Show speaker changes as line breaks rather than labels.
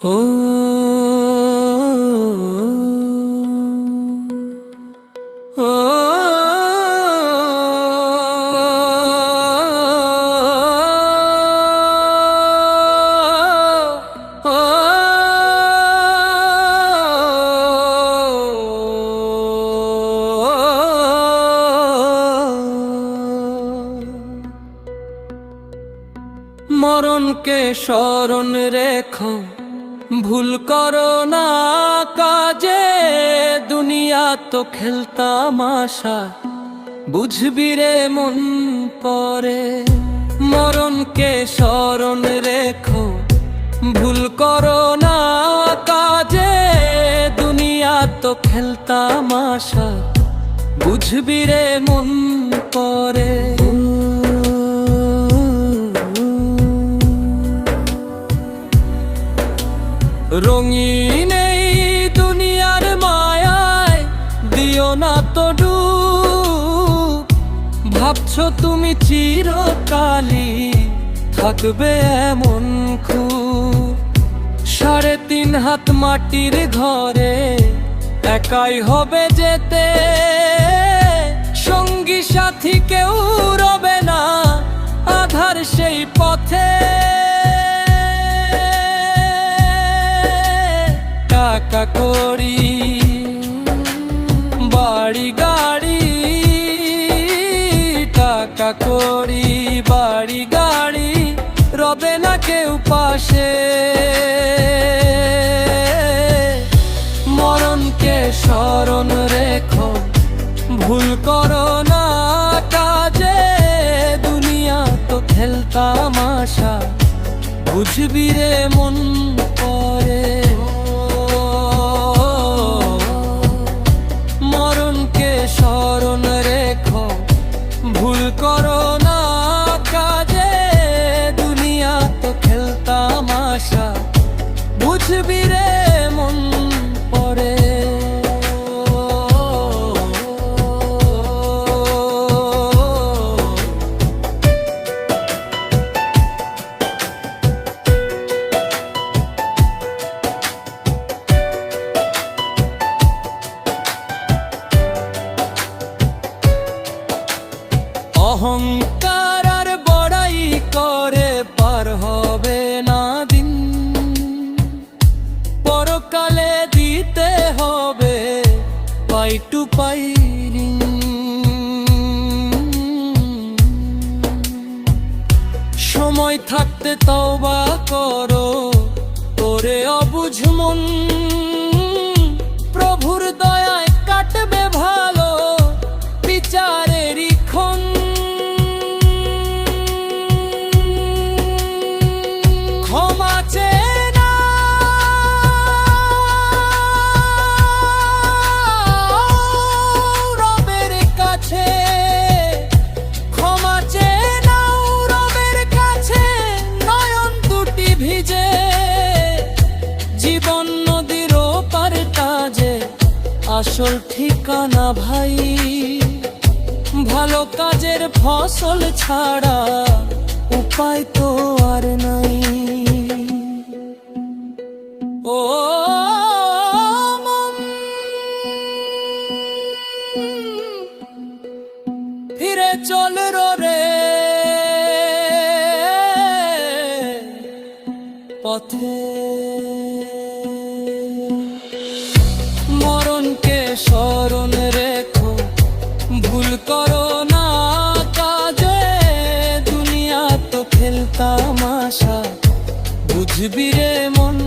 ও মরণকে স্মরণ রেখো, ভুল করো না কাজে। দুনিয়া তো খেলতামাশা, বুঝবি রে মন পরে। মরণকে স্মরণ রেখো, ভুল করো না কাজে। দুনিয়া তো খেলতামাশা, বুঝবি রে মন পরে। রঙিন এই দুনিয়ার মায়ায় দিও না তো ডুব। ভাবছো তুমি চিরকালই থাকবে এমন খুব। 3.5 হাত মাটির ঘরে একাই হবে যেতে। সঙ্গী সাথী কেউ রবে না আধার সেই পথে। টাকা করি বাড়ি গাড়ি, টাকা করি বাড়ি গাড়ি, রবে না কেউ পাশে। মরণকে স্মরণ রেখো, ভুল করো না কাজে। দুনিয়া তো খেলতামাশা, বুঝবি রে মন পরে। মরণকে স্মরণ রেখো, ভুল করো না কাজে। দুনিয়া তো খেলতামাশা, বুঝবি রে মন পরে। অহংকার আর বড়াই করে পার হবে না দিন। পরকালে দিতে হবে পাই টু পাই ঋণ। সময় থাকতে তওবা করো ওরে অবুঝ মন। প্রভুর দয়ায় কাটবে ভালো বিচারেরই ক্ষণ। ক্ষমা চেয়ে নাও রবের কাছে, ক্ষমা চেয়ে নাও রবের কাছে। নয়ন দুটি ভিজে জীবন নদীর ওপার কাজে আসল ঠিকানা ভাই। ভালো কাজের ফসল ছাড়া উপায় তো আর নাই। ও মন, ফিরে চল রে পথে। মরণকে স্মরণ রেখো, ভুল করো না কাজে। দুনিয়া তো খেলতামাশা, বুঝবি রে মন